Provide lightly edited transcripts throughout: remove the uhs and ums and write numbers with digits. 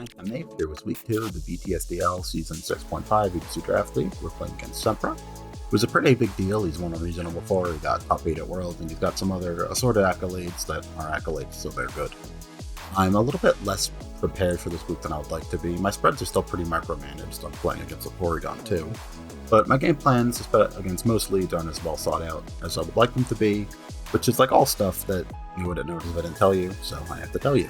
I'm Nate. Here was week 2 of the VTSDL Season 6.5 VGC Draft League. We're playing against Sempra. It was a pretty big deal. He's won a regional before, he got top 8 at World, and he's got some other assorted accolades that are accolades, so they're good. I'm a little bit less prepared for this week than I would like to be. My spreads are still pretty micromanaged. I'm playing against a Porygon too. But my game plans against most leads aren't as well thought out as I would like them to be, which is like all stuff that you wouldn't notice if I didn't tell you, so I have to tell you.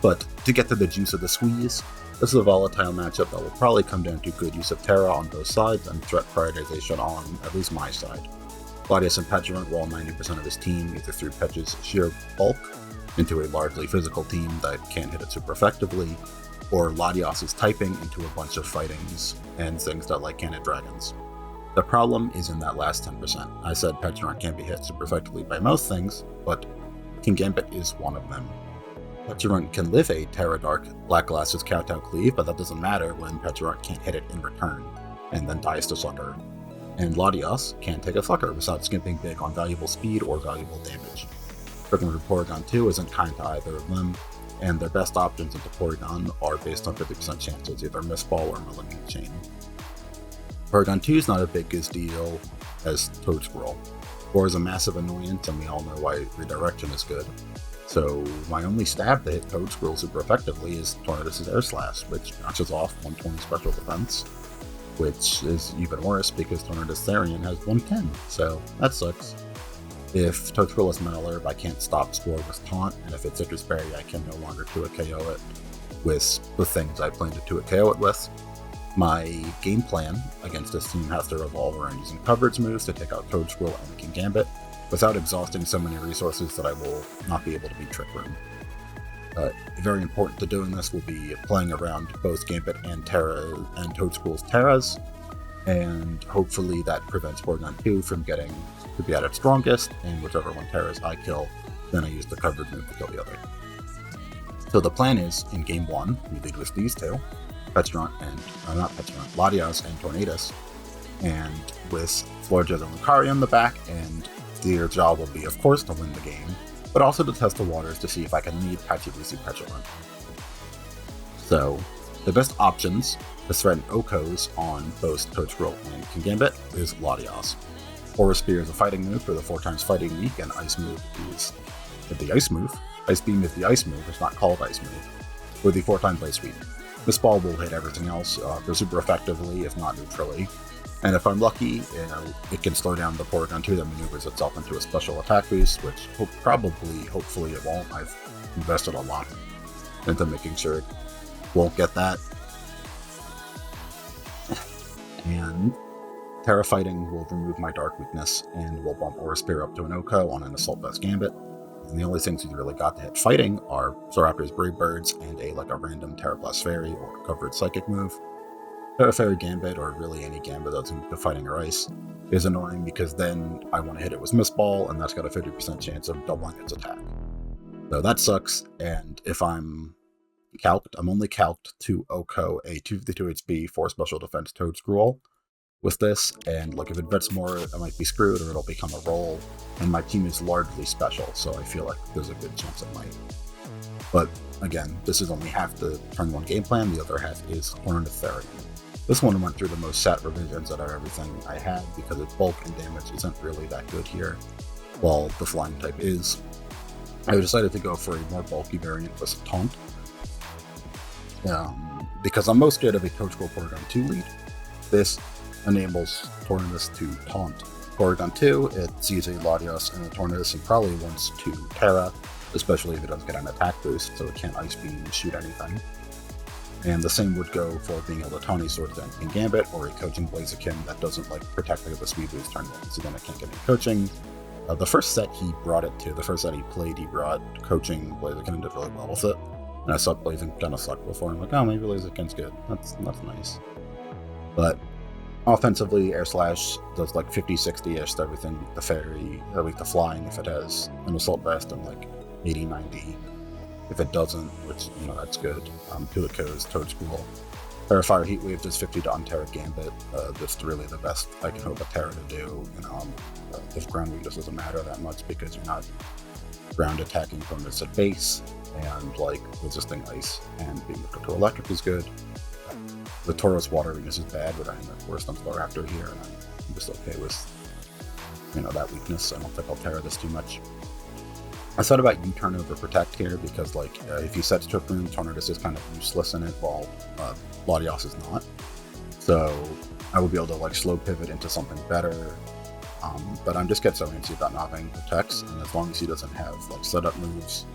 But to get to the juice of the squeeze, this is a volatile matchup that will probably come down to good use of Terra on both sides and threat prioritization on at least my side. Gladius and Pecharunt wall 90% of his team either through Petch's sheer bulk into a largely physical team that can't hit it super effectively, or Latias's typing into a bunch of fightings and things that can't hit dragons. The problem is in that last 10%. I said Pecharunt can't be hit super effectively by most things, but King Gambit is one of them. Pecharunt can live a Terra Dark Black Glass's Kowtow Cleave, but that doesn't matter when Pecharunt can't hit it in return, and then dies to Sucker. And Latias can't take a Sucker without skimping big on valuable speed or valuable damage. Working with Porygon 2 isn't kind to either of them, and their best options into Porygon are based on 50% chances, either Miss Ball or Malignant Chain. Porygon 2 is not a big as deal as Toad Squirrel. 4 is a massive annoyance, and we all know why Redirection is good. So my only stab to hit Toad Squirrel super effectively is Tornadus' Air Slash, which notches off 120 special defense, which is even worse because Tornadus Therian has 110, so that sucks. If Toad Squirrel is Metal Herb, I can't stop Spore with Taunt, and if it's Citrus Berry, I can no longer 2-hit KO it with the things I plan to 2-hit KO it with. My game plan against this team has to revolve around using coverage moves to take out Toad Squirrel and King Gambit, without exhausting so many resources that I will not be able to beat Trick Room. Very important to doing this will be playing around both Gambit and Terra and Toad Squirrel's Terras, and hopefully that prevents Porygon 2 from getting to be at its strongest, and whichever one Terras I kill, then I use the coverage move to kill the other. So the plan is, in game 1, we lead with these two, Latias and Tornadus, and with Florges and Lucario in the back, and their job will be, of course, to win the game, but also to test the waters to see if I can lead Pachirisu Pecharunt. So, the best options to threaten Okos on both Toad Squirrel and King Gambit is Latias. Aura Spear is a fighting move for the 4x fighting weak, and Ice Move is the Ice move. Ice Beam is the Ice move, it's not called Ice Move, with the 4x Ice Sweep. This ball will hit everything else super effectively, if not neutrally. And if I'm lucky, it can slow down the Porygon 2 that maneuvers itself into a special attack boost, which hopefully it won't. I've invested a lot into making sure it won't get that. And Terra Fighting will remove my Dark weakness, and will bump Aura Spear up to an Oko on an Assault Vest Gambit. And the only things he's really got to hit fighting are Staraptor's Brave Birds and a random Terra Blast Fairy or covered Psychic move. Terra Fairy Gambit, or really any Gambit that's into fighting or ice, is annoying because then I want to hit it with Miss Ball, and that's got a 50% chance of doubling its attack. So that sucks, and if I'm only calced to Oko a 252 HP, 4 special defense Toad Squirrel with this, and if it bets more, I might be screwed, or it'll become a roll, and my team is largely special, so I feel like there's a good chance it might. But again, this is only half the turn 1 game plan, the other half is Tornadus Therian. This one went through the most sat revisions out of everything I had because its bulk and damage isn't really that good here, while the flying type is. I decided to go for a more bulky variant with Taunt, because I'm most scared of a Toad Squirrel Porygon 2 lead. This enables Tornadus to Taunt Porygon 2, it sees a Latias and a Tornadus and probably wants to Terra, especially if it doesn't get an attack boost, so it can't Ice Beam and shoot anything. And the same would go for being able to Tawny Sword then King Gambit, or a Coaching Blaziken that doesn't protect the speed boost turn 1, so then it can't get any coaching. The first set he brought it to, the first set he played, he brought Coaching Blaziken and did really well with it. And I saw Blaziken kind of suck before, I'm like, oh, maybe Blaziken's good. That's nice. But offensively, Air Slash does 50-60-ish to everything, the Fairy, the Flying if it has an Assault Vest, and 80-90. If it doesn't, which, that's good. Kulikos, Toad Squirrel. Terra Fire Heat Wave does 50 to Unterra Gambit. That's really the best I can hope a Terra to do. If ground weakness doesn't matter that much because you're not ground attacking opponents at base, and like resisting ice and being able to electric is good. The Tauros watering is bad, but I'm of course I'm Staraptor here, and I'm just okay with that weakness. I don't think I'll Terra this too much. I thought about U-turn over Protect here because like if you set Trick Room, Tornadus is kind of useless in it while Latios is not. So I would be able to like slow pivot into something better. But I'm just get so antsy about not having Protects, and as long as he doesn't have like setup moves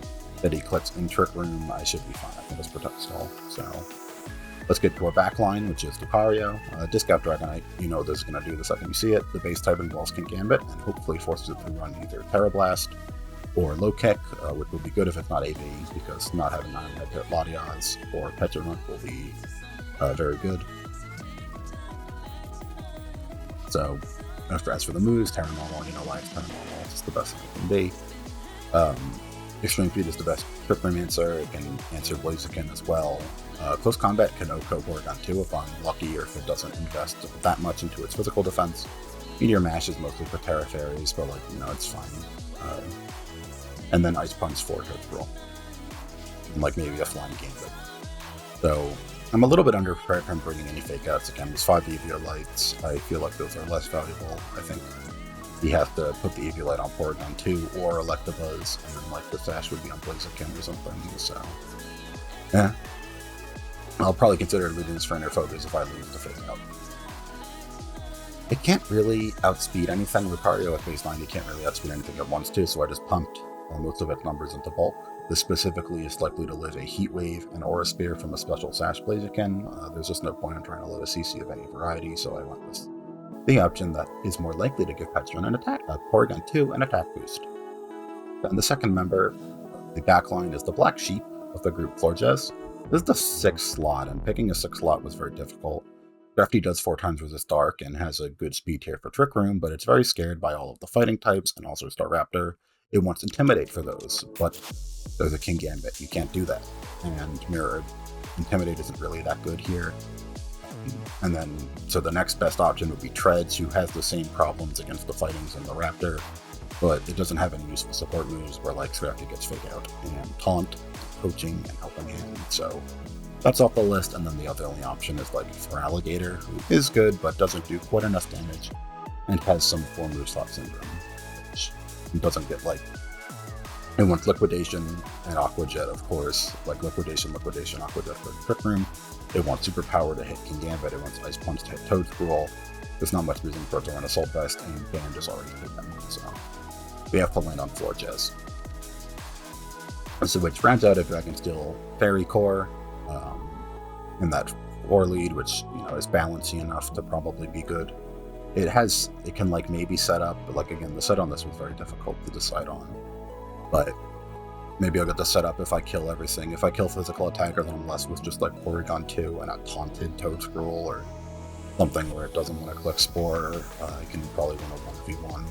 that he clicks in Trick Room, I should be fine. I can just Protect stall. So let's get to our backline, which is Lucario. Disc Out Dragonite, this is going to do the second you see it. The base type involves King Gambit, and hopefully forces it to run either Terra Blast or Low Kick, which will be good if it's not AV, because not having Iron Head hit Latias or Pecharunt will be very good. So, as for the moves, Terra Normal, why it's Terra Normal, it's the best thing it can be. Extreme Speed is the best Trick Room answer. It can answer Blaziken as well. Close Combat can OHKO Porygon 2 if I'm lucky, or if it doesn't invest that much into its physical defense. Meteor Mash is mostly for Terra Fairies, but it's fine. And then Ice Punch for Toad Roll. And maybe a Flying Gambit. So I'm a little bit underprepared from bringing any fake outs. Again, these 5 Eviolites, I feel like those are less valuable. I think he has to put the Eviolite on Porygon 2 or Electabuzz, and then the Sash would be on Blaziken or something, so yeah. I'll probably consider losing this for Inner Focus if I lose the fake out. It can't really outspeed anything. Lucario at base 90 can't really outspeed anything it wants to, so I just pumped most of its numbers into bulk. This specifically is likely to live a Heat Wave and Aura Spear from a special Sash Blaziken. There's just no point in trying to live a CC of any variety, so I went with the option that is more likely to give Pecharunt an attack, Porygon 2 an attack boost. Then the second member, the backline, is the black sheep of the group Florges. This is the 6th slot, and picking a 6th slot was very difficult. Drafty does 4 times Resist Dark and has a good speed tier for Trick Room, but it's very scared by all of the fighting types and also Staraptor. It wants Intimidate for those, but there's a King Gambit. You can't do that. And Mirror Intimidate isn't really that good here. And then, so the next best option would be Treads, who has the same problems against the Fightings and the Raptor, but it doesn't have any useful support moves where Scrafty gets Fake Out and Taunt, Coaching, and Helping Hand. So that's off the list, and then the only option is for Alligator, who is good but doesn't do quite enough damage and has some 4 move slot syndrome, which doesn't get it wants Liquidation and Aqua Jet, of course, Liquidation, Aqua Jet for Trick Room. It wants Superpower to hit King Gambit, it wants Ice Punch to hit Toad Scroll. There's not much reason for it to run Assault Vest, and Band is already hit them, so we have to land on Florges. So which rounds out a Dragonsteel Fairy Core in that 4 lead, which is balancing enough to probably be good. It can maybe set up, but again, the set on this was very difficult to decide on. But maybe I'll get the setup if I kill everything. If I kill physical attacker, then I'm left with just Porygon 2 and a taunted Toad Scroll or something where it doesn't want to click Spore. I can probably win a 1v1.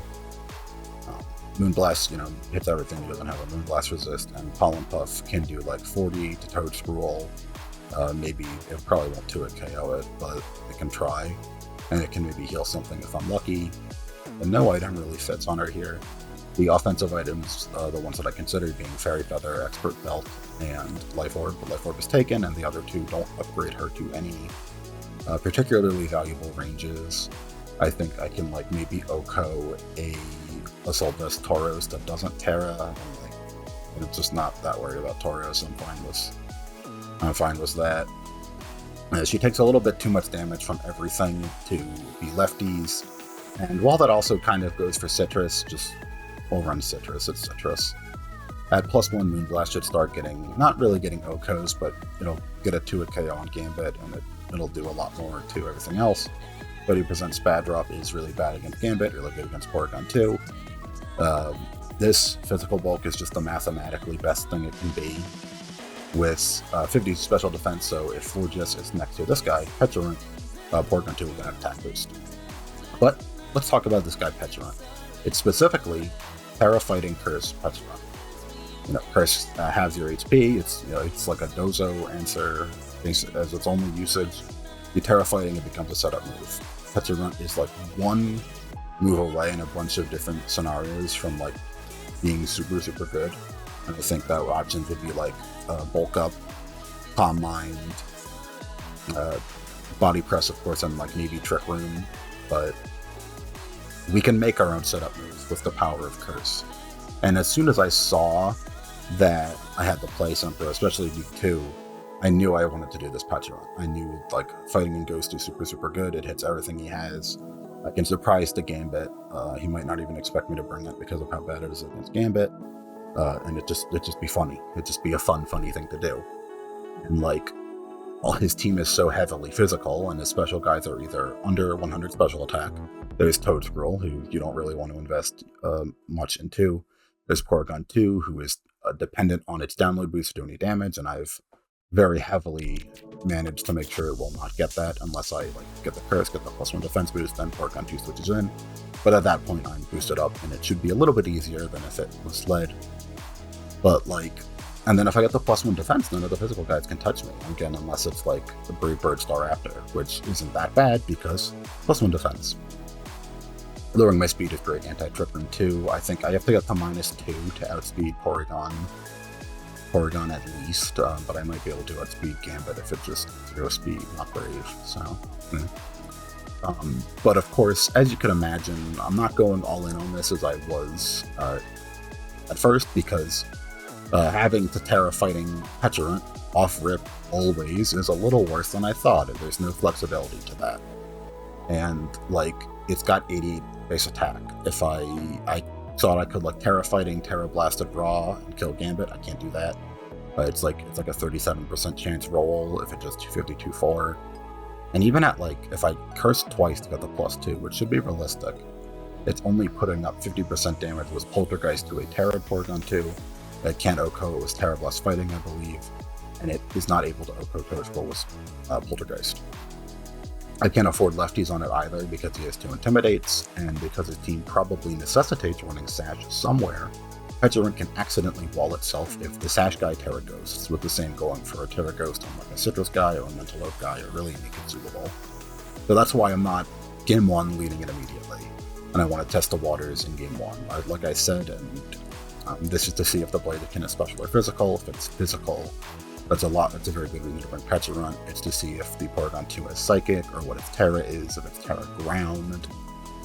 Moonblast, hits everything. He doesn't have a Moonblast resist, and Pollen Puff can do 40 to Toad Scroll. Maybe it probably won't 2-hit KO it, but it can try. And it can maybe heal something if I'm lucky. And no item really fits on her here. The offensive items, the ones that I considered being Fairy Feather, Expert Belt, and Life Orb, but Life Orb is taken, and the other 2 don't upgrade her to any particularly valuable ranges. I think I can maybe OHKO a Assault Vest Tauros that doesn't Terra. I'm just not that worried about Tauros. I'm fine with that. She takes a little bit too much damage from everything to be lefties, and while that also kind of goes for Citrus, just overrun Citrus, it's Citrus. At +1, Moonblast should start not really getting OHKOs, but it'll get a 2-hit KO on Gambit, and it'll do a lot more to everything else. 30% Spad Drop is really bad against Gambit, really good against Porygon 2. This physical bulk is just the mathematically best thing it can be, with 50 special defense, so if Florges is next to this guy, Pecharunt, Porygon 2 will get an attack boost. But let's talk about this guy, Pecharunt. It's specifically Terra Fighting Curse Pecharunt. Curse halves your HP, it's like a Dozo answer as its only usage. You Terra Fighting, it becomes a setup move. Pecharunt is 1 move away in a bunch of different scenarios from being super, super good. And I think that options would be like bulk up, calm mind, body press, of course, and like maybe trick room. But we can make our own setup moves with the power of Curse. And as soon as I saw that I had to play Sempra, especially Week 2, I knew I wanted to do this Pecharunt. I knew, like, fighting in Ghost is super, super good. It hits everything he has. I can surprise the Gambit. He might not even expect me to bring it because of how bad it is against Gambit. And it'd just be funny. It'd just be a funny thing to do. And, like, well, his team is so heavily physical, and his special guys are either under 100 special attack. There's Toad Scroll, who you don't really want to invest much into. There's Porygon 2, who is dependent on its download boost to do any damage, and I've very heavily managed to make sure it will not get that unless I get the Curse, get the +1 defense boost, then Porygon 2 switches in. But at that point, I'm boosted up, and it should be a little bit easier than if it was sled. But and then if I get the +1 defense, none of the physical guys can touch me, again, unless it's like the Brave Bird Star Raptor, which isn't that bad because +1 defense. Lowering my speed is great, anti-trick room 2. I think I have to get to -2 to outspeed Porygon at least, but I might be able to outspeed Gambit if it's just 0 speed, not Brave, so. But of course, as you can imagine, I'm not going all in on this as I was at first, because having to Terra fighting Pecharunt off-rip always is a little worse than I thought. There's no flexibility to that. And, it's got 88 base attack. If I thought I could, Terra fighting, Terra blasted raw, and kill Gambit, I can't do that. It's like a 37% chance roll if it just 250-2-4. And even at, if I curse twice to get the +2, which should be realistic, it's only putting up 50% damage with Poltergeist to a Terra Porygon 2. It can't OHKO, it was Terra Blast fighting, I believe, and it is not able to OHKO Toad Scroll with Poltergeist. I can't afford lefties on it either because he has 2 Intimidates, and because his team probably necessitates running Sash somewhere, Pecharunt can accidentally wall itself if the Sash guy Terra Ghosts, with the same going for a Terra Ghost on a Citrus guy or a Mental Oak guy, or really make it suitable. So that's why I'm not Game 1 leading it immediately, and I want to test the waters in Game 1. Like I said, and this is to see if the Blaziken is special or physical. If it's physical, that's a very good reason to bring Pecharunt. It's to see if the Porygon 2 is Psychic, or what its Terra is, if it's Terra Ground.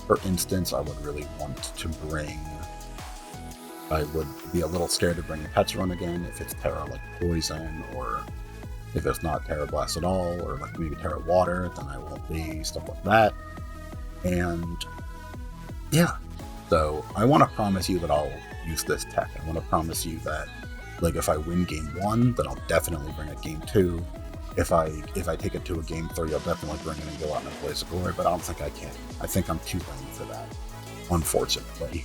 For instance, I would really want to bring... I would be a little scared to bring Pecharunt again if it's Terra Poison, or if it's not Terra Blast at all, or maybe Terra Water, then I won't be, stuff like that. And yeah, so I want to promise you that I'll use this tech. I want to promise you that if I win Game 1, then I'll definitely bring it Game 2. If I take it to a Game 3, I'll definitely bring it and go out in a blaze of glory, but I don't think I can. I think I'm too lame for that, unfortunately.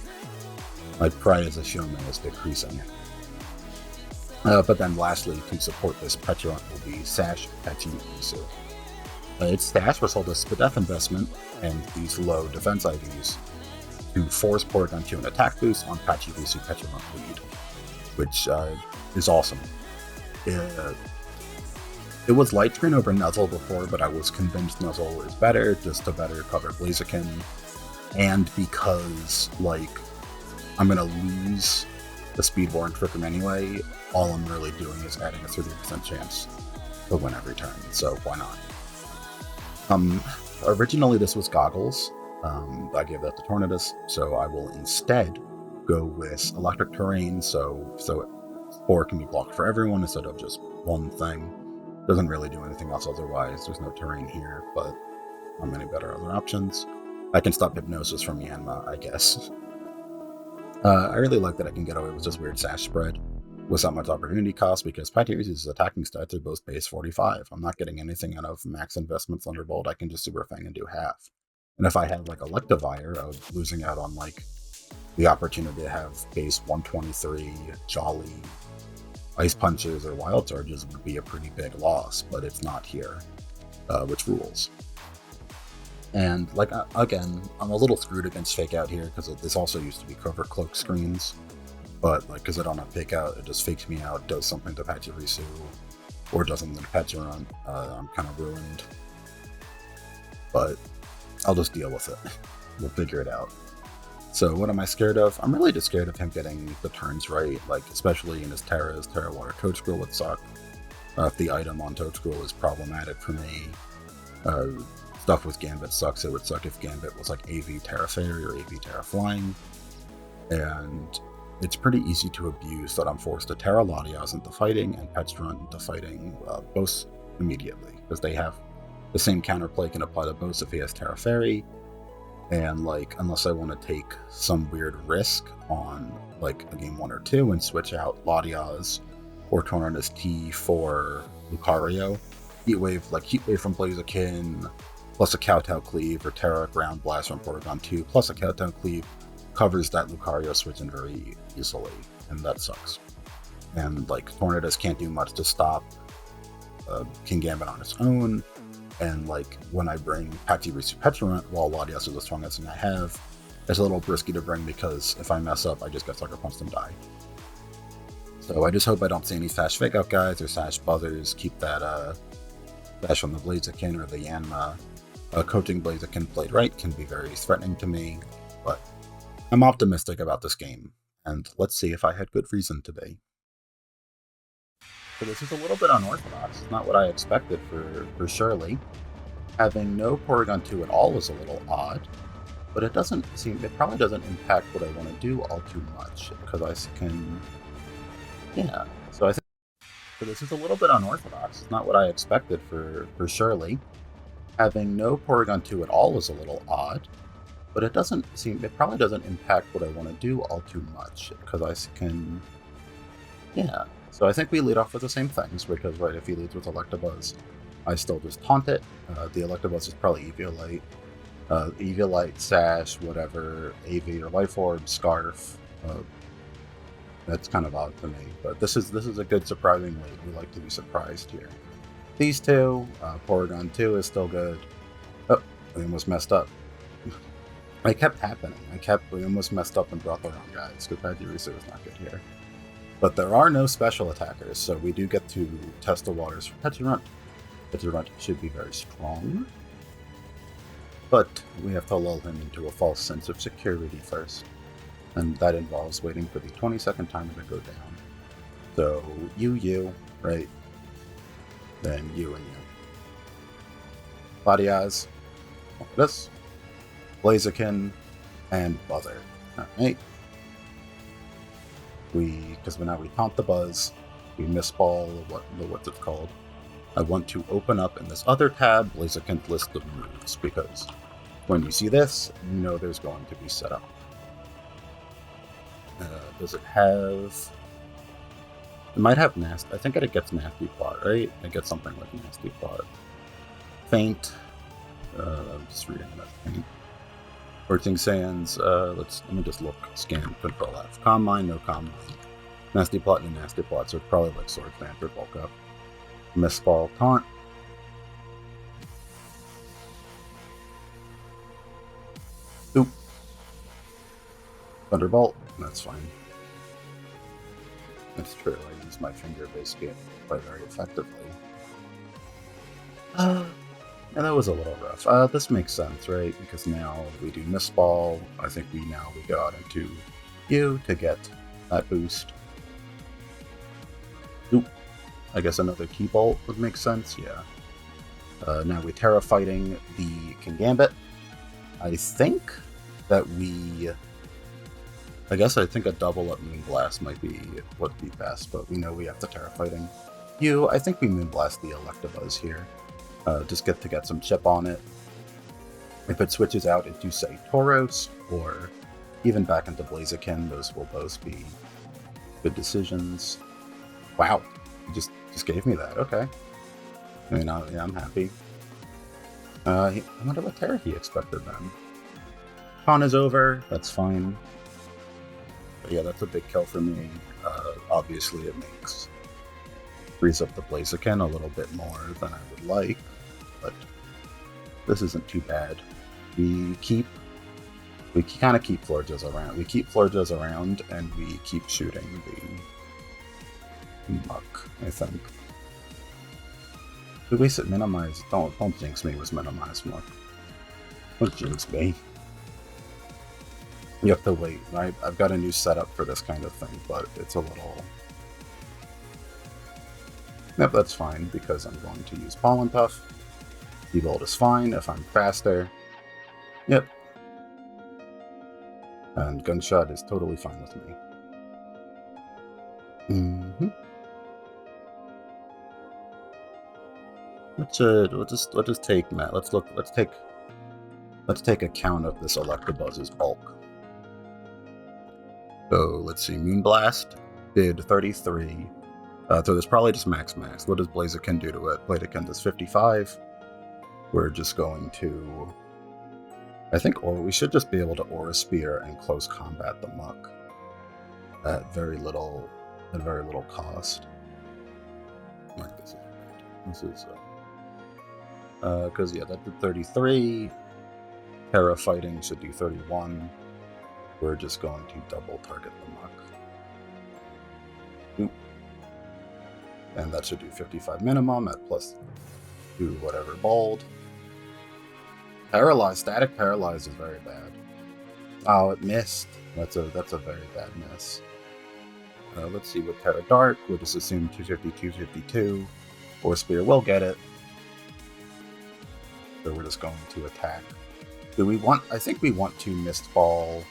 My pride as a showman is decreasing. But then lastly, to support this Pecharunt will be Sash, Pechi, Risu. Its Sash was sold as Spadef investment and these low defense IVs to force Porygon 2 an attack boost on Pechi, Risu, Pecharunt lead, which is awesome. It was light screen over Nuzzle before, but I was convinced Nuzzle is better, just to better cover Blaziken, and because, I'm going to lose the Speed War and Trick Room anyway, all I'm really doing is adding a 30% chance to win every turn, so why not? Originally this was Goggles. I gave that to Tornadus, so I will instead go with Electric Terrain, so 4 can be blocked for everyone instead of just one thing. Doesn't really do anything else otherwise. There's no terrain here, but not many better other options. I can stop Hypnosis from Yanma, I guess. I really like that I can get away with this weird Sash spread without much opportunity cost, because Pecharunt's attacking stats are both base 45. I'm not getting anything out of max investment Thunderbolt. I can just Super Fang and do half. And if I had Electivire, I was losing out on the opportunity to have base 123 Jolly Ice Punches or Wild Charges would be a pretty big loss, but it's not here, which rules. And again, I'm a little screwed against Fake Out here because this also used to be Cover Cloak screens, but because I don't have Fake Out, it just fakes me out, does something to Pachirisu, or does something to Pecharunt. I'm kind of ruined, but I'll just deal with it. We'll figure it out. So what am I scared of? I'm really just scared of him getting the turns right, like especially in his Terras. Terra Water Toadstool would suck. If the item on Toadstool is problematic for me. Stuff with Gambit sucks. It would suck if Gambit was like AV Terra Fairy or AV Terra Flying. And it's pretty easy to abuse that I'm forced to Terra Latias into fighting and Pecharunt into fighting both immediately, because they have the same counterplay can apply to both if he has Terra Fairy. And like, unless I want to take some weird risk on like a game 1 or 2 and switch out Latias or turn on his T for Lucario, Heatwave from Blaziken, plus a Kowtow Cleave or Terra Ground Blast from Porygon 2, plus a Kowtow Cleave covers that Lucario switch in very easily, and that sucks. And like, Tornadus can't do much to stop King Gambit on its own. And like, when I bring Pachirisu Pecharunt, while Latias is the strongest thing I have, it's a little risky to bring because if I mess up, I just get Sucker Punched and die. So I just hope I don't see any Sash Fake Out guys or Sash Buzzers. Keep that Sash on the Blaziken or the Yanma. Coaching Blaziken played right can be very threatening to me, but I'm optimistic about this game, and let's see if I had good reason to be. So this is a little bit unorthodox. It's not what I expected for Shirley. Having no Porygon 2 at all is a little odd, but it probably doesn't impact what I want to do all too much, because I can, yeah. So this is a little bit unorthodox. It's not what I expected for Shirley. Having no Porygon 2 at all is a little odd, but it probably doesn't impact what I want to do all too much, because I can, yeah. So I think we lead off with the same things, because right, if he leads with Electabuzz, I still just taunt it. The Electabuzz is probably Eviolite. Eviolite, Sash, whatever, AV or Life Orb, Scarf. That's kind of odd to me, but this is a good surprising lead. We like to be surprised here. These two, Porygon 2 is still good. Oh, we almost messed up. It kept happening. We almost messed up and brought the wrong guys, because Pachirisu is not good here. But there are no special attackers, so we do get to test the waters for Pecharunt. Pecharunt should be very strong, but we have to lull him into a false sense of security first, and that involves waiting for the 20-second timer to go down. So you, right? Then you and you. Latias, this, Blaziken, and Buzzer. Alright. Because now we taunt the Buzz, we misball what's it called. I want to open up in this other tab Blaziken's list of moves, because when you see this, you know there's going to be setup. Does it have... It might have Nasty... I think it gets Nasty Plot, right? It gets something like Nasty Plot. Feint. I'm just reading that Feint. Scorching Sands, let me just look, scan, Control F. Calm Mind, no Calm Mind. Nasty Plot and Nasty Plot, so it's probably like Sword Band or Bulk Up. Mistball, Taunt. Oop. Thunderbolt, that's fine. That's true, I use my finger-based game quite very effectively. And that was a little rough. This makes sense, right? Because now we do Mistball. I think we go out into you to get that boost. Oop. I guess another Key Bolt would make sense, yeah. Now we Terra fighting the Kingambit. I think that I think a double up Moonblast might be what would be best, but we know we have to Terra fighting you. I think we Moonblast the Electabuzz here. Just to get some chip on it. If it switches out into, say, Tauros, or even back into Blaziken, those will both be good decisions. Wow, you just gave me that, okay. I mean, yeah, I'm happy. I wonder what Terra he expected then. Con is over, that's fine. But yeah, that's a big kill for me. Obviously it frees up the Blaziken a little bit more than I would like, but this isn't too bad. We kind of keep Florges around. We keep Florges around, and we keep shooting the Muck, I think. At least it minimized. Don't jinx me with minimized Muck. Don't jinx me. You have to wait. I've got a new setup for this kind of thing, but it's a little... Yep, that's fine, because I'm going to use Pollen Puff. Evolt is fine if I'm faster. Yep. And Gunshot is totally fine with me. We'll just take, Matt. Let's take account of this Electabuzz's bulk. So let's see, Moonblast did 33. So there's probably just max. What does Blaziken do to it? Blaziken does 55. We're just going to, I think, or we should just be able to Aura Spear and close combat the Muck at very little cost. Like this is because yeah, that did 33. Terra Fighting should do 31. We're just going to double target the Muck. Oop. And that should do 55 minimum at plus 2 whatever bold. Static Paralyze is very bad. Oh, it missed. That's a very bad miss. Let's see with Terra Dark. We'll just assume 250, 252. Or Spear will get it. So we're just going to attack. Do we want? I think we want to Mistball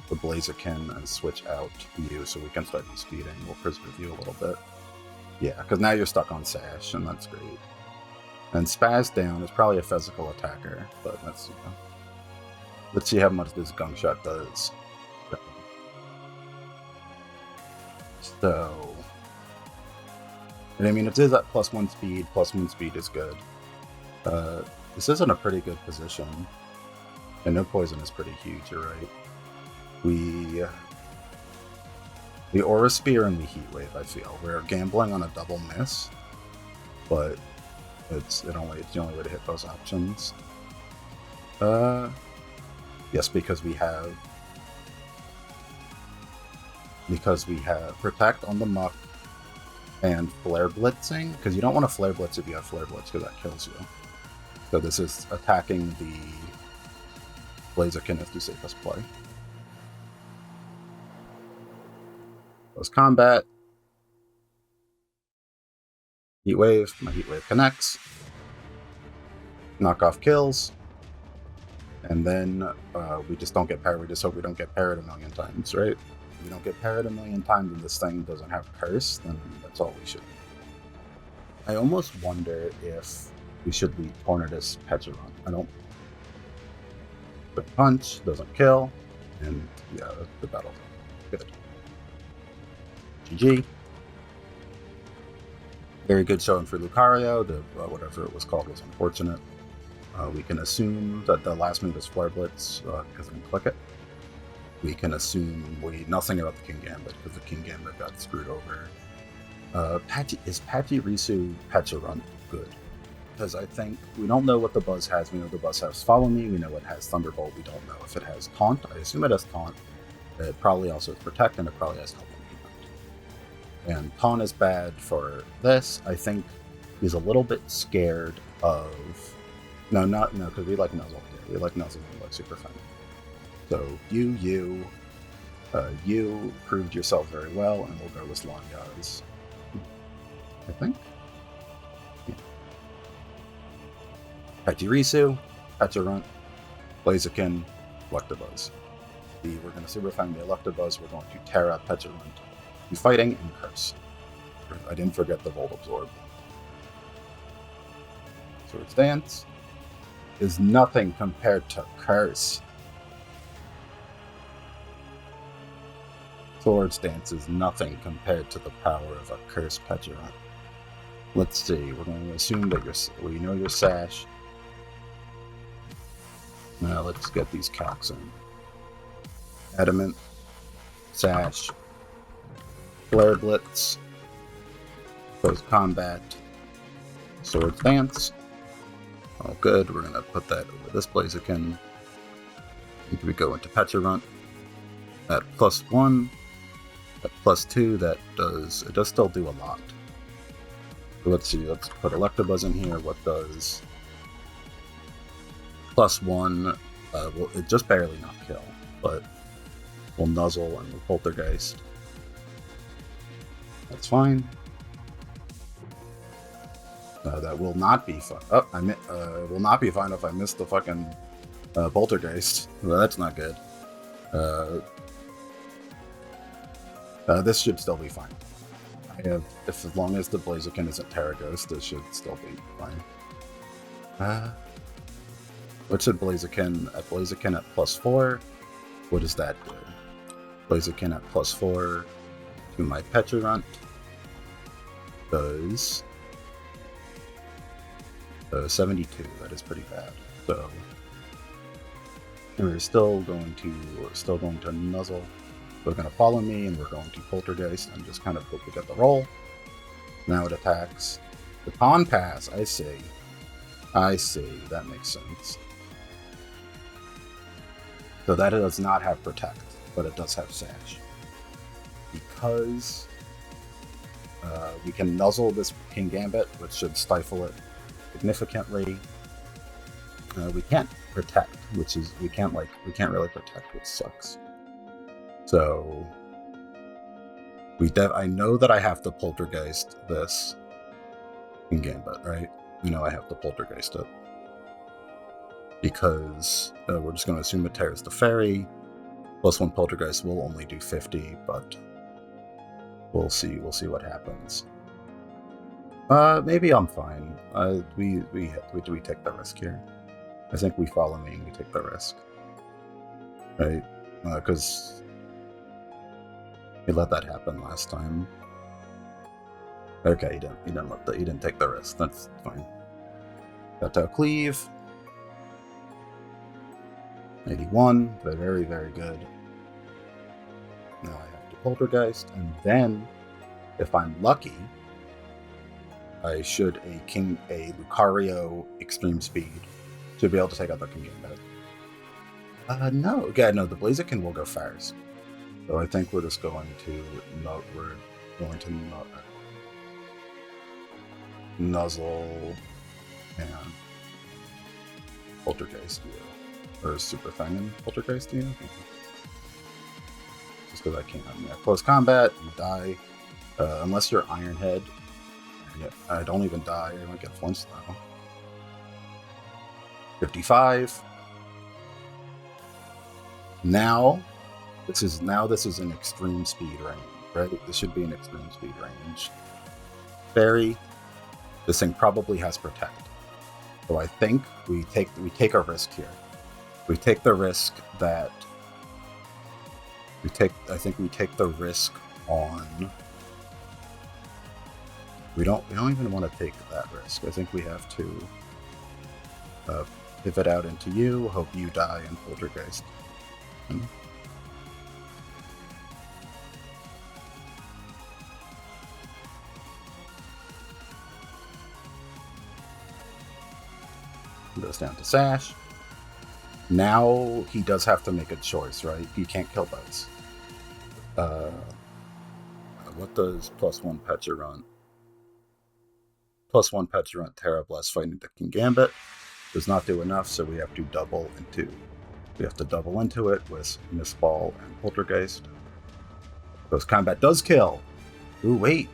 the Blaziken and switch out you so we can start speeding. We'll preserve you a little bit. Yeah, because now you're stuck on Sash, and that's great. And Spaz down is probably a physical attacker, but let's see how much this Gunshot does. So, and I mean, it is at +1 speed. +1 speed is good. This is in a pretty good position, and no poison is pretty huge. You're right. We Aura Spear and we Heat Wave. I feel we're gambling on a double miss, but it's the only way to hit those options. Yes, because we have Protect on the Muck and Flare Blitzing, because you don't want to Flare Blitz if you have Flare Blitz, because that kills you. So this is attacking the Blaziken is the safest play. Close combat. Heat Wave. My Heat Wave connects. Knock off kills. And then we just don't get parried. We just hope we don't get parried a million times, right? If we don't get parried a million times and this thing doesn't have Curse, then that's all we should do. I almost wonder if we should leave Tornadus Pecharunt. I don't... But punch doesn't kill, and yeah, the battle. Good. GG. Very good showing for Lucario. The whatever it was called was unfortunate. We can assume that the last move is Flare Blitz because we can click it. We can assume nothing about the King Gambit because the King Gambit got screwed over. Is Pachirisu Pecharunt good? Because I think we don't know what the Buzz has. We know the Buzz has Follow Me. We know it has Thunderbolt. We don't know if it has Taunt. I assume it has Taunt. It probably also has Protect, and it probably has Help Movement. And Taunt is bad for this. I think he's a little bit scared of... No, because we like Nuzzle. Yeah, we like Nuzzle and we like Super Fang. So you proved yourself very well, and we'll go with Lanyaz. I think. Yeah. Pachirisu, Pecharunt, Blaziken, Electabuzz. We're going to Super Fang the Electabuzz. We're going to Terra Pecharunt. Be fighting and Curse. I didn't forget the Volt Absorb. Swords Dance is nothing compared to Curse. Swords Dance is nothing compared to the power of a Curse Pecharunt. Let's see, we're going to assume that we know your Sash. Now let's get these calcs in. Adamant, Sash, Flare Blitz, Close Combat, Swords Dance. All good, we're going to put that over this Blaziken. We go into Pecharunt at +1, at +2, it does still do a lot. So let's see, let's put Electabuzz in here. What does +1? Well, it just barely not kill, but We'll nuzzle and we'll poltergeist. That's fine. That will not be fun. Oh, will not be fine if I miss the fucking poltergeist. Well, that's not good. This should still be fine. As long as the Blaziken isn't Terra Ghost, this should still be fine. What should Blaziken at +4? What does that do? Blaziken at +4 to my Pecharunt does 72. That is pretty bad. So we're still going to nuzzle. They're going to follow me, and we're going to poltergeist and just kind of hope we get the roll. Now it attacks. The pawn pass. I see. That makes sense. So that does not have protect, but it does have sash. Because we can nuzzle this King Gambit, which should stifle it significantly. We can't protect, we can't really protect, which sucks. So I know that I have to poltergeist this King Gambit, right? You know I have to poltergeist it. Because we're just going to assume it tears the fairy. +1 poltergeist will only do 50, but we'll see what happens. Maybe I'm fine. Do we take the risk here? I think we follow me and we take the risk, right? Because we let that happen last time. Okay, he didn't take the risk. That's fine. Got to cleave. 81, very, very good. Now I have to poltergeist, and then, if I'm lucky, I should a Lucario extreme speed to be able to take out the King Gambit. No, the Blaziken will go first. So I think we're just going to nuzzle and poltergeist you. Or Super Fangin poltergeist you? Just because I can't. Close combat, you die. Unless you're Ironhead. I don't even die. I don't get flinched though. 55. Now this is an extreme speed range, right? This should be an extreme speed range. Fairy. This thing probably has protect. So I think we take a risk here. We take the risk that I think we take the risk on. We don't even want to take that risk. I think we have to pivot out into you, hope you die, and poltergeist. Goes down to sash. Now he does have to make a choice, right? He can't kill both. What does +1 Pecharunt? +1 Pecharunt Terra Blast fighting the King Gambit does not do enough, so we have to double into. We have to double into it with Miss Ball and Poltergeist. Close combat does kill. Ooh, wait.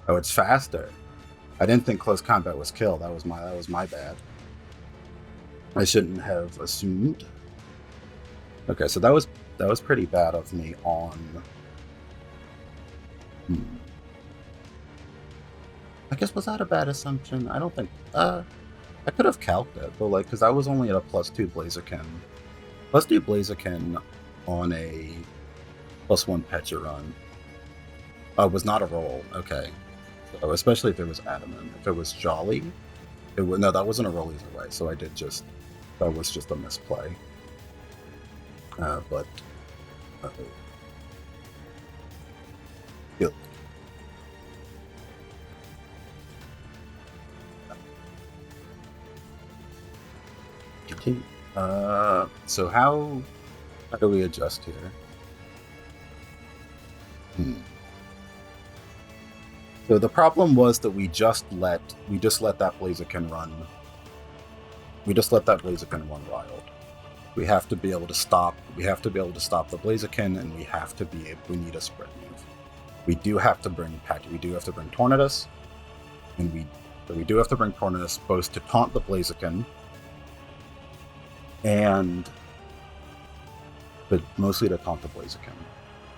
Oh, it's faster. I didn't think close combat was kill. That was my bad. I shouldn't have assumed. Okay, so that was pretty bad of me on. I guess, was that a bad assumption? I don't think. I could have calced it, but because I was only at a +2 Blaziken. +2 Blaziken on a +1 Pecharunt was not a roll. Okay, so especially if it was adamant. If it was Jolly, no, that wasn't a roll either way. So that was just a misplay. But so how do we adjust here? So the problem was that we just let that Blaziken run. We just let that Blaziken run wild. We have to be able to stop. We have to be able to stop the Blaziken, and we need a spread move. We do have to bring Patchy. We do have to bring Tornadus, and we do have to bring Tornadus both to taunt the Blaziken, but mostly to taunt the Blaziken.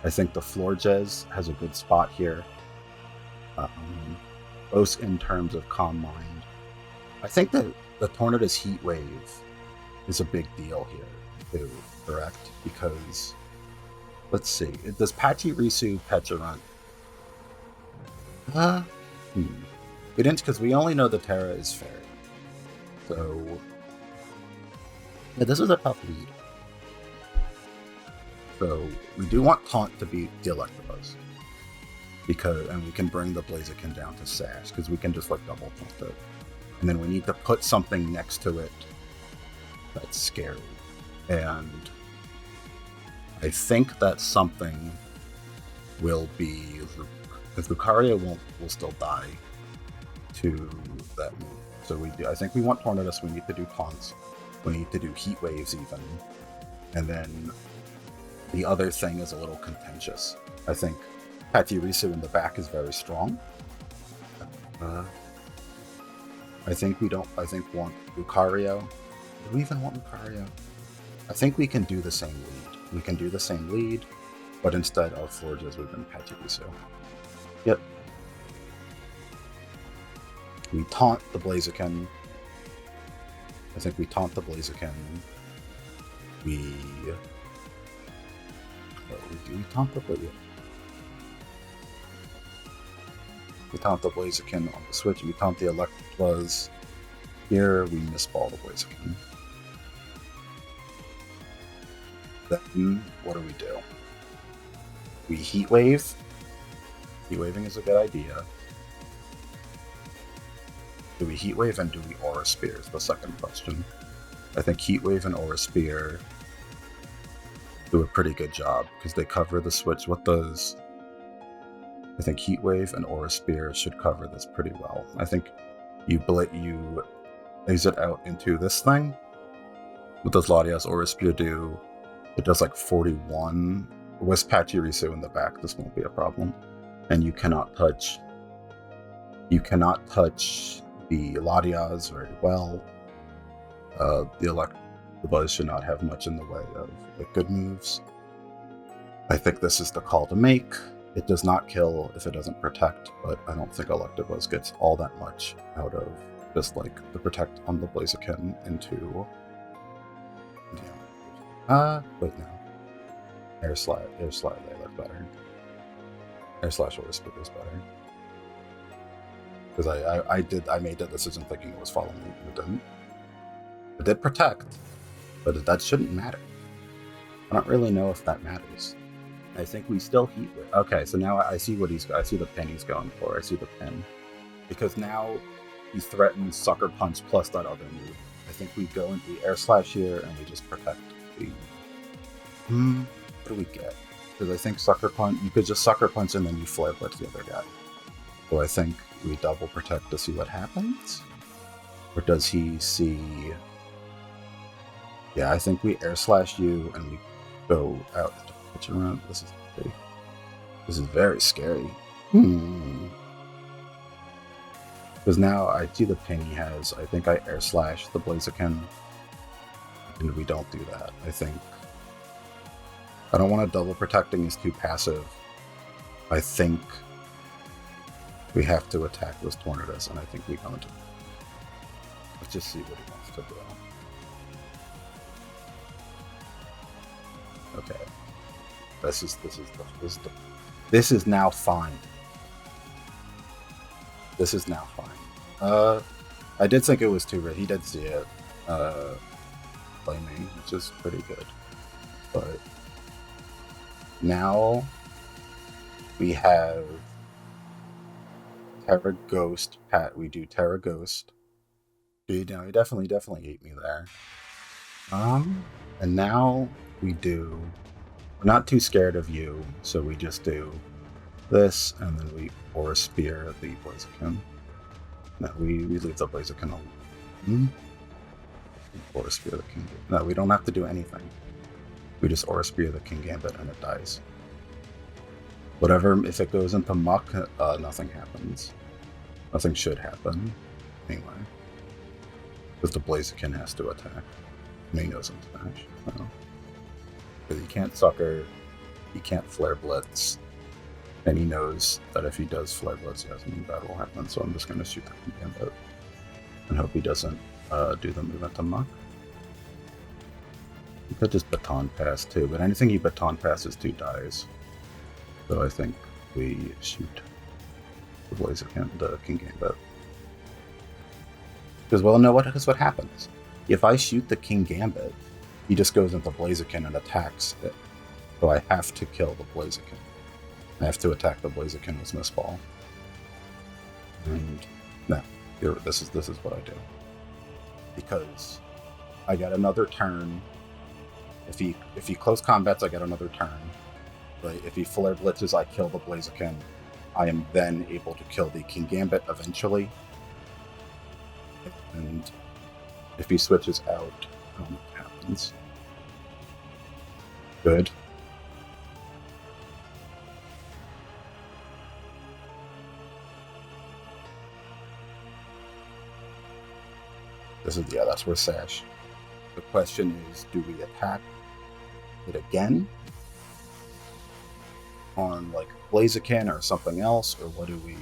I think the Florges has a good spot here, both in terms of Calm Mind. I think that the Tornadus Heat Wave is a big deal here, too, correct? Because, let's see, does Pachirisu Pecharunt? We didn't, because we only know the Terra is Fairy. So, yeah, this is a tough lead. So, we do want Taunt to beat the Electabuzz. And we can bring the Blaziken down to Sash, because we can just, like, double taunt it. And then we need to put something next to it that's scary. And I think that something will be... Because Lucario will still die to that move. So I think we want Tornadus, we need to do taunts. We need to do Heat Waves even. And then the other thing is a little contentious. I think Pachirisu in the back is very strong. I think we want Lucario. Do we even want Lucario? I think we can do the same lead. We can do the same lead, but instead our Florges would have been Pachirisu. Yep. We taunt the Blaziken. I think we taunt the Blaziken. We taunt the Blaziken. We taunt the Blaziken on the switch. We taunt the Electabuzz. Here we misball the Blaziken. Then what do? We Heat Wave. Heat Waving is a good idea. Do we Heat Wave and do we Aura Spear is the second question. I think Heat Wave and Aura Spear do a pretty good job because they cover the switch. I think Heat Wave and Aura Spear should cover this pretty well. I think you exit out into this thing. What does Latias Aura Spear do? It does like 41. With Pachirisu in the back, this won't be a problem. And you cannot touch the Latias very well. The Electabuzz should not have much in the way of good moves. I think this is the call to make. It does not kill if it doesn't protect, but I don't think Electabuzz gets all that much out of just like the protect on the Blaziken into... wait, no. Air Slash, they look better. Air Slash Aura Spear is better. Because I made that decision thinking it was following me, and it didn't. It did protect, but that shouldn't matter. I don't really know if that matters. I think we still Heat Wave. Okay, so now I see I see the pin he's going for. I see the pin. Because now he threatens Sucker Punch plus that other move. I think we go into the Air Slash here and we just protect the... What do we get? Because I think Sucker Punch, you could just Sucker Punch and then you Flare Blitz the other guy. So I think we double protect to see what happens? Or does he see... Yeah, I think we Air Slash you and we go out to pitch around. This is very scary. Because now I see the pin he has. I think I Air Slash the Blaziken. And we don't do that. I don't want to double protecting is too passive. I think we have to attack this Tornadus, and I think we go into... Let's just see what he wants to do. Okay. This is now fine. This is now fine. I did think it was too red. He did see it. Play me, which is pretty good. But now we have Terra Ghost. We do Terra Ghost. He definitely ate me there. And now we're not too scared of you, so we just do this, and then we Aura Spear the Blaziken. No, we leave the Blaziken alone. Aura Spear the King Gambit. No, we don't have to do anything. We just Aura Spear the King Gambit and it dies. Whatever, if it goes into Muck, nothing happens. Nothing should happen. Anyway. Because the Blaziken has to attack. And he knows I'm Smash. So. Because he can't Sucker, he can't Flare Blitz. And he knows that if he does Flare Blitz, he has something bad will happen. So I'm just going to shoot the King Gambit. And hope he doesn't do the move into Muck. He could just Baton Pass too, but anything he Baton Passes to dies. So I think we shoot the Blaziken, the King Gambit. Because, well, no, what happens? If I shoot the King Gambit, he just goes into Blaziken and attacks it. So I have to kill the Blaziken. I have to attack the Blaziken with Mist Ball. And no, this is what I do. Because I get another turn. If he close combats, I get another turn. Right? If he Flare Blitzes, I kill the Blaziken. I am then able to kill the King Gambit eventually. And if he switches out, what happens? Good. That's where Sash. The question is, do we attack it again? On like Blaziken or something else, or what do we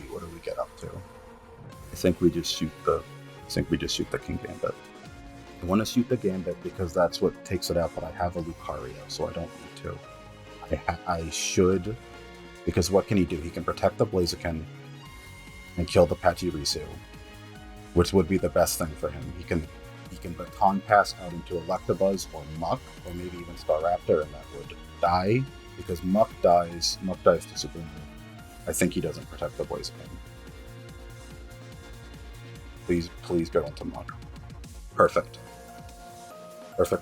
get up to? I think we just shoot the King Gambit. I want to shoot the Gambit because that's what takes it out, but I have a Lucario, so I don't need to. I should, because what can he do? He can protect the Blaziken and kill the Pachirisu, which would be the best thing for him. He can Baton Pass out into Electabuzz or Muck, or maybe even Staraptor, and that would die, because Muck dies to Super Move. I think he doesn't protect the Blaziken. Please go into Muck. Perfect. Perfect.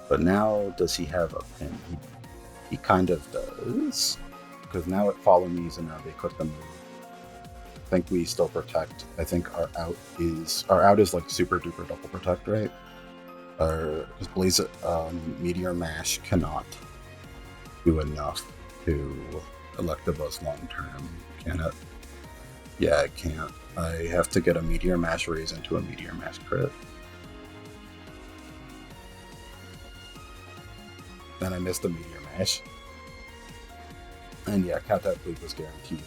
But now, does he have a pin? He kind of does. Because now it follow me's and now they click the move. I think we still protect. I think our out is like super duper double protect, right? Because Meteor Mash cannot do enough to Electabuzz long term, can it? Yeah, it can't. I have to get a Meteor Mash raise into a Meteor Mash crit. Then I missed the Meteor Mash. And yeah, Cat That Bleed was guaranteed.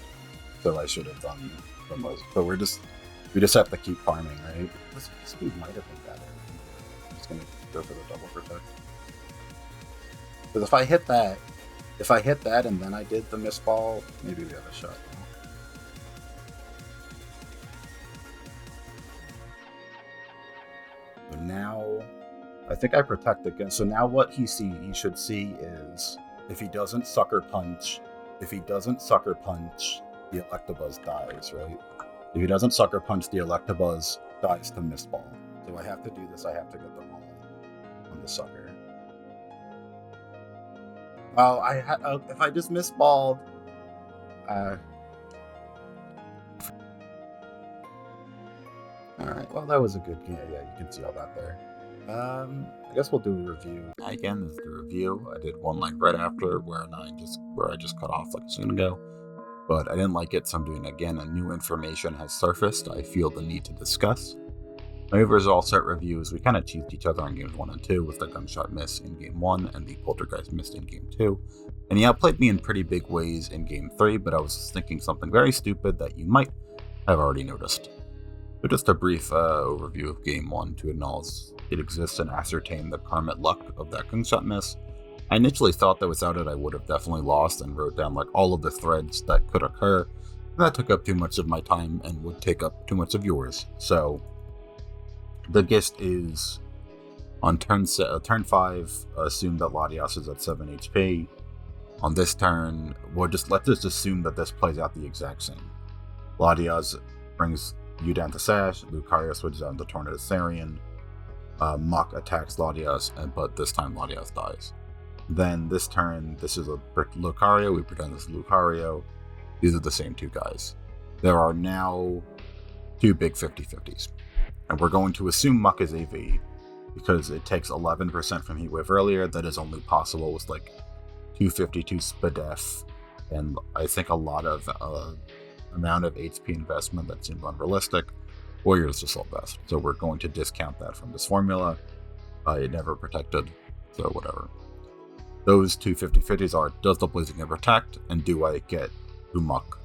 So I should have done the most. But we just have to keep farming, right? This speed might have been better. I'm just gonna go for the double protect. Because if I hit that and then I did the Mist Ball, maybe we have a shot. But now I think I protect again. So now what he should see is if he doesn't sucker punch, the Electabuzz dies, right? If he doesn't sucker punch, the Electabuzz dies to Mist Ball. So I have to do this. I have to get the ball on the sucker. Oh, if I just Mist Balled, all right. Well, that was a good game. Yeah, you can see all that there. I guess we'll do a review. Again, this is the review. I did one like right after where I just cut off like a second ago. But I didn't like it, so I'm doing it again. And new information has surfaced I feel the need to discuss. My overall set review is we kind of cheesed each other on games 1 and 2 with the gunshot miss in game 1 and the poltergeist miss in game 2. And he outplayed me in pretty big ways in game 3, but I was thinking something very stupid that you might have already noticed. So just a brief overview of game 1 to acknowledge it exists and ascertain the karmic luck of that gunshot miss. I initially thought that without it I would have definitely lost and wrote down like all of the threads that could occur. That took up too much of my time and would take up too much of yours. So the gist is on turn 5, assume that Latias is at 7 HP. On this turn, let's just assume that this plays out the exact same. Latias brings you down to Sash, Lucario switches down to Tornadus Sarian, Muck attacks Latias, but this time Latias dies. Then this turn, this is a Lucario. We pretend this is Lucario. These are the same two guys. There are now two big 50-50s. And we're going to assume Muck is AV because it takes 11% from Heatwave earlier. That is only possible with like 252 Spadef and I think a lot of amount of HP investment that seems unrealistic. Warriors just sold best. So we're going to discount that from this formula. It never protected, so whatever. Those two 50-50s are, does the Blaziken protect, and do I get who Muck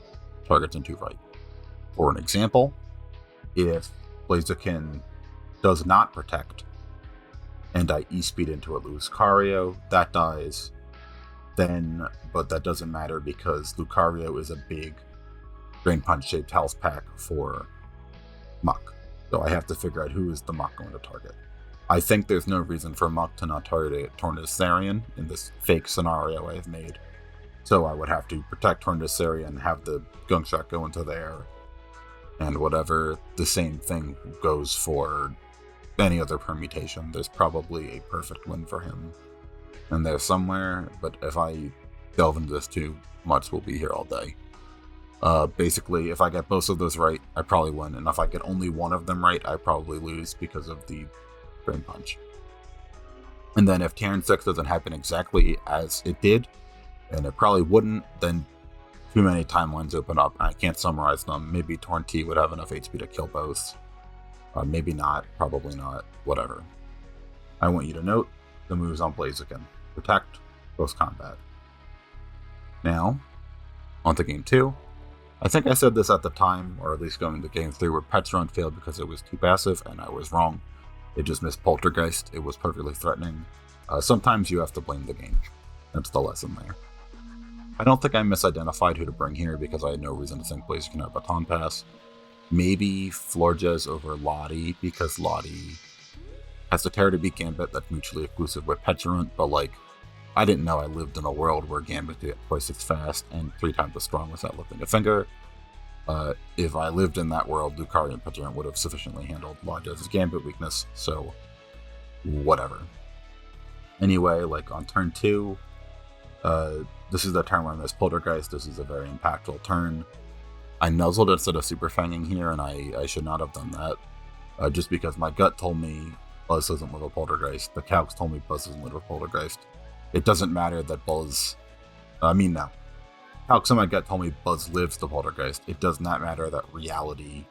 targets into right? For an example, if Blaziken does not protect, and I E-speed into a Lucario, that dies, then, but that doesn't matter because Lucario is a big Drain Punch-shaped health pack for Muck. So I have to figure out who is the Muck going to target. I think there's no reason for Muck to not target Tornadus in this fake scenario I have made. So I would have to protect Tornadus and have the Gunk Shot go into there, and whatever. The same thing goes for any other permutation. There's probably a perfect win for him in there somewhere, but if I delve into this too much, we'll be here all day. Basically, if I get both of those right, I probably win, and if I get only one of them right, I probably lose because of the Drain Punch. And then if Terran 6 doesn't happen exactly as it did, and it probably wouldn't, then too many timelines open up, and I can't summarize them. Maybe Torn T would have enough HP to kill both. Maybe not, probably not, whatever. I want you to note the moves on Blaziken. Protect, post-combat. Now, on to Game 2. I think I said this at the time, or at least going to Game 3, where Pecharunt failed because it was too passive, and I was wrong. It just missed Poltergeist. It was perfectly threatening. Sometimes you have to blame the game. That's the lesson there. I don't think I misidentified who to bring here because I had no reason to think Blaziken had Baton Pass. Maybe Florges over Lottie, because Lottie has the Terra to beat Gambit that's mutually exclusive with Pecharunt, but like, I didn't know I lived in a world where Gambit could get twice as fast and 3 times as strong without lifting a finger. If I lived in that world, Lucario and Pecharunt would have sufficiently handled Florges' Gambit weakness, so whatever. Anyway, like on turn 2, this is the turn where I missed Poltergeist. This is a very impactful turn. I nuzzled instead of super fanging here, and I should not have done that. Just because my gut told me Buzz doesn't live with Poltergeist. The calcs told me Buzz doesn't live with Poltergeist. It doesn't matter that Buzz... no. Calcs in my gut told me Buzz lives the Poltergeist. It does not matter that reality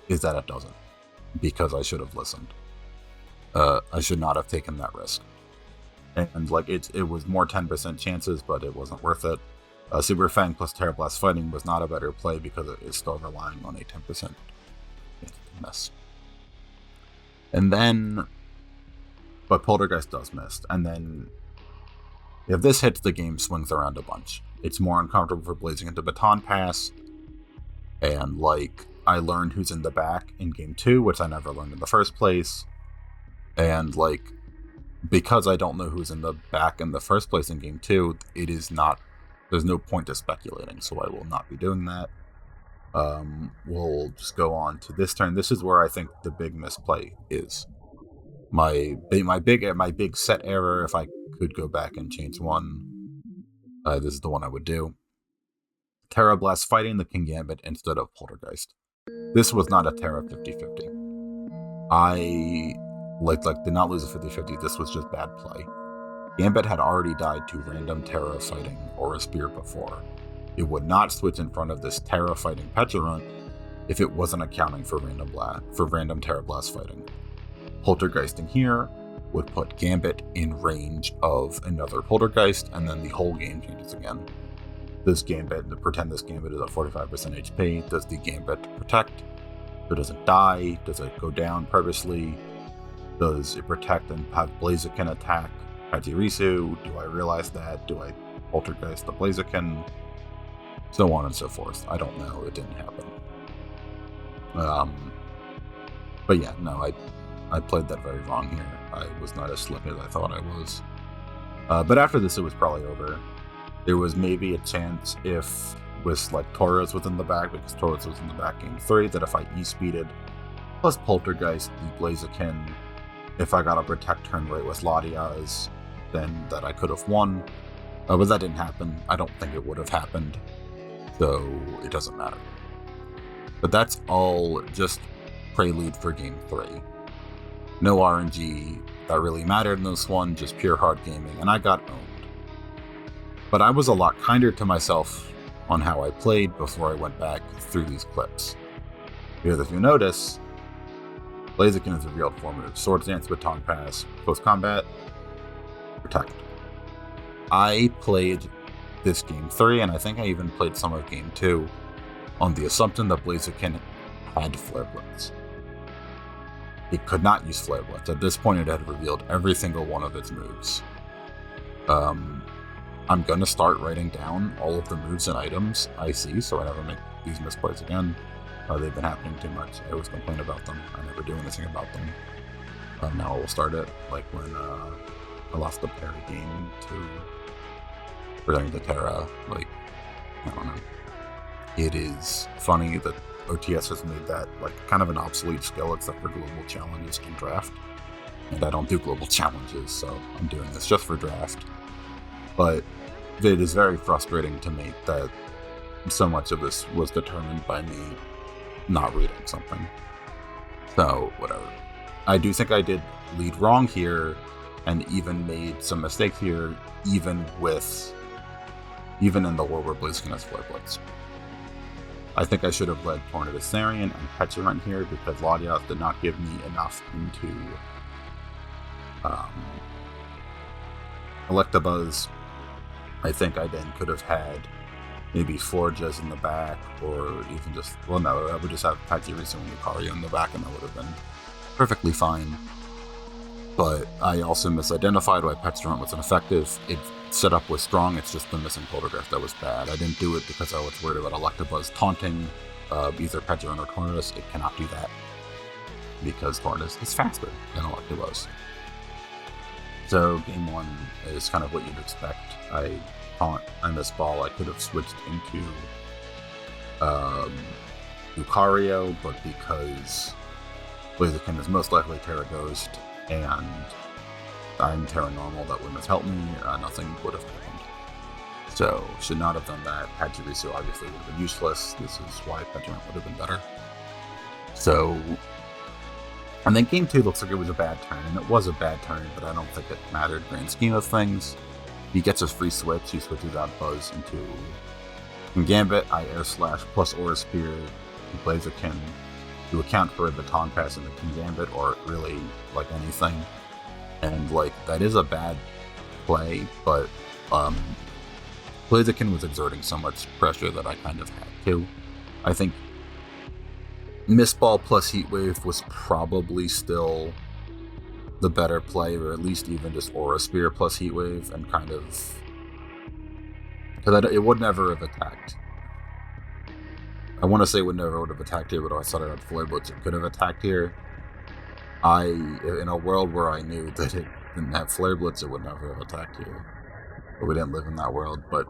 is that it doesn't. Because I should have listened. I should not have taken that risk. And like, it was more 10% chances, but it wasn't worth it. Super Fang plus Terra Blast Fighting was not a better play because it is still relying on a 10% miss. And then, but Poltergeist does miss. And then, if this hits, the game swings around a bunch. It's more uncomfortable for Blaziken to Baton Pass. And like, I learned who's in the back in Game 2, which I never learned in the first place. And like, because I don't know who's in the back in the first place in Game 2, it is not... There's no point to speculating, so I will not be doing that. We'll just go on to this turn. This is where I think the big misplay is. My big set error, if I could go back and change one, this is the one I would do. Terra Blast Fighting the King Gambit instead of Poltergeist. This was not a Terra 50-50. I did not lose a 50-50. This was just bad play. Gambit had already died to random Terra Fighting or a Spear before. It would not switch in front of this Terra Fighting Pecharunt if it wasn't accounting for random Terra Blast Fighting. Poltergeisting here would put Gambit in range of another Poltergeist, and then the whole game changes again. Pretend this Gambit is at 45% HP. Does the Gambit protect? So does it die? Does it go down purposely? Does it protect and have Blaziken attack Pachirisu? Do I realize that? Do I Poltergeist the Blaziken? So on and so forth. I don't know. It didn't happen. But yeah, no, I played that very wrong here. I was not as slick as I thought I was. But after this, it was probably over. There was maybe a chance if with like Tauros was in the back, because Tauros was in the back Game 3, that if I E-speeded plus Poltergeist the Blaziken, if I got a protect turn right with Latias, then that I could have won. But that didn't happen. I don't think it would have happened, so it doesn't matter. But that's all just prelude for Game 3. No RNG that really mattered in this one, just pure hard gaming, and I got owned. But I was a lot kinder to myself on how I played before I went back through these clips. Because if you notice, Blaziken is revealed formative Swords Dance, Baton Pass, Close Combat, Protect. I played this Game 3, and I think I even played some of Game 2, on the assumption that Blaziken had Flare Blitz. It could not use Flare Blitz. At this point, it had revealed every single one of its moves. I'm going to start writing down all of the moves and items I see, so I never make these misplays again. They've been happening too much. I always complain about them. I never do anything about them. Now I will start it, like when I lost the parry game to presenting the Terra. Like, I don't know. It is funny that OTS has made that like kind of an obsolete skill, except for global challenges and draft. And I don't do global challenges, so I'm doing this just for draft. But it is very frustrating to me that so much of this was determined by me not reading something. So, whatever. I do think I did lead wrong here, and even made some mistakes here, even in the war where Blaziken has Flare Blitz. I think I should have led Tornadus Therian and Pecharunt here, because Latias did not give me enough into Electabuzz. I think I then could have had maybe Forges in the back, or even just, well, no, I would just have Pachirisu and Lucario in the back, and that would have been perfectly fine. But I also misidentified why Pecharunt was ineffective. Its setup was strong, it's just the missing photograph that was bad. I didn't do it because I was worried about Electabuzz taunting either Pecharunt or Tornadus. It cannot do that, because Tornadus is faster than Electabuzz. So Game 1 is kind of what you'd expect. I missed ball. I could have switched into Lucario, but because Blaziken is most likely Terra Ghost, and I'm Terra Normal, that wouldn't have helped me, nothing would have happened. So, should not have done that. Pachirisu obviously would have been useless. This is why Pecharunt would have been better. So, and then Game 2 looks like it was a bad turn, and it was a bad turn, but I don't think it mattered grand scheme of things. He gets his free switch, he switches out Buzz into Gambit. I Air Slash plus Aura Spear Blaziken to account for a Baton Pass in the Gambit, or really like anything. And like, that is a bad play, but Blaziken was exerting so much pressure that I kind of had to. I think Mist Ball plus Heat Wave was probably still the better play, or at least even just Aura Spear plus Heat Wave, and kind of, because it would never have attacked. I want to say it would never would have attacked here, but I thought it had Flare Blitz, it could have attacked here. In a world where I knew that it didn't have Flare Blitz, it would never have attacked here. But we didn't live in that world. But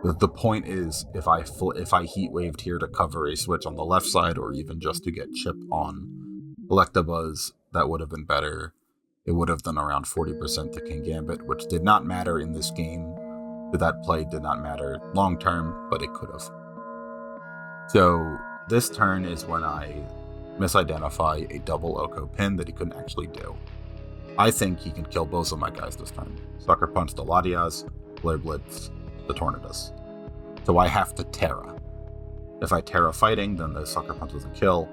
the point is, if I Heat Waved here to cover a switch on the left side, or even just to get chip on Electabuzz, that would have been better. It would have done around 40% to King Gambit, which did not matter in this game. That play did not matter long term, but it could have. So this turn is when I misidentify a double Oko pin that he couldn't actually do. I think he can kill both of my guys this turn. Sucker Punch the Latias, Flare Blitz the Tornadus. So I have to Terra. If I Terra fighting, then the Sucker Punch doesn't kill.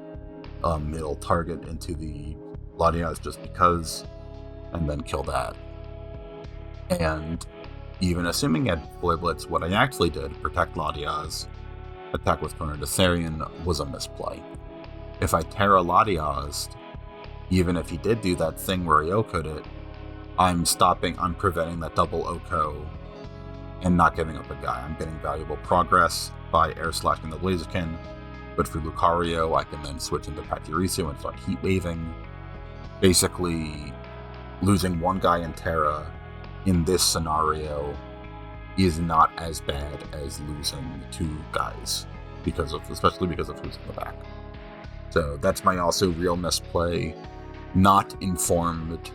It'll target into the Latias just because, and then kill that. And even assuming at Flare Blitz, what I actually did, protect Latias, attack with Tornadus Therian, was a misplay. If I Terra Latias, even if he did do that thing where he Oko'd it, I'm preventing that double Oko and not giving up a guy. I'm getting valuable progress by Air Slashing the Blaziken, but for Lucario, I can then switch into Pachirisu and start Heat Waving. Basically, losing one guy in Terra in this scenario is not as bad as losing two guys, especially because of who's in the back. So that's my also real misplay, not informed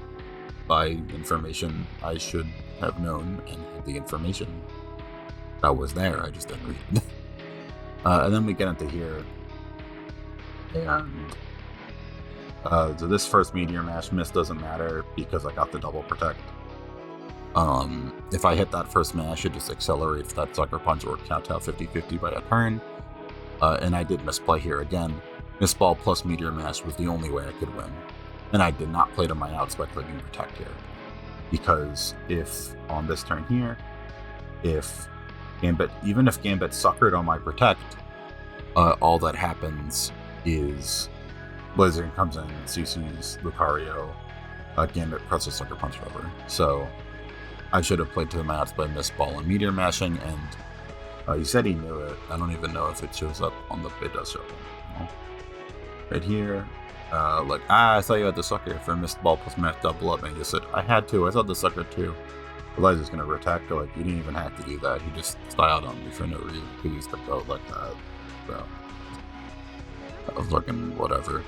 by information I should have known and had the information that was there. I just didn't read it. And then we get into here, and so this first meteor mash miss doesn't matter because I got the double protect. If I hit that first mash, it just accelerates that sucker punch or count out 50-50 by a turn. And I did misplay here again. Miss ball plus meteor mash was the only way I could win. And I did not play to my outs by clicking protect here. Because if on this turn here, if Gambit, even if Gambit suckered on my protect, all that happens is Blizzard comes in, CC's Lucario, Gambit presses sucker punch over. So I should have played to my outs by miss ball and meteor mashing, and he said he knew it. I don't even know if it shows up on the, it does show up. You know? Right here, I thought you had the sucker for missed ball plus math double up, and he just said, I had to, I thought the sucker too. Elijah's gonna attack, like, you didn't even have to do that, he just styled on me for no reason, he used to go like that, so, that was fucking whatever.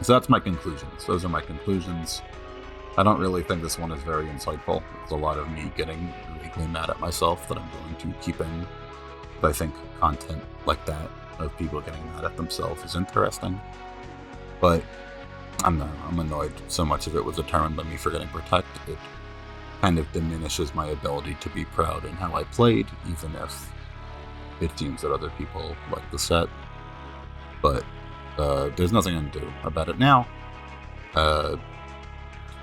So that's my conclusions, those are my conclusions. I don't really think this one is very insightful. It's a lot of me getting really mad at myself that I'm going to keep in. But I think content like that, of people getting mad at themselves, is interesting. But I'm annoyed so much of it was determined by me forgetting protect. It kind of diminishes my ability to be proud in how I played, even if it seems that other people like the set. But there's nothing I can do about it now.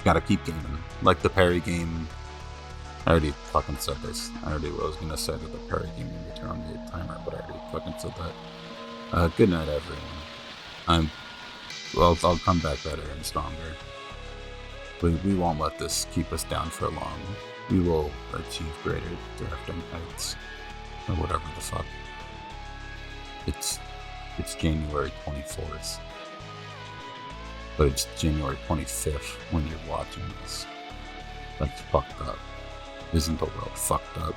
Gotta keep gaming. Like the parry game, I already fucking said this. I already was gonna say that the parry game made me turn on the timer, but I already fucking said that. Good night, everyone. I'll come back better and stronger. We won't let this keep us down for long. We will achieve greater drafting heights, or whatever the fuck. It's January 24th. But it's January 25th when you're watching this. That's fucked up. Isn't the world fucked up?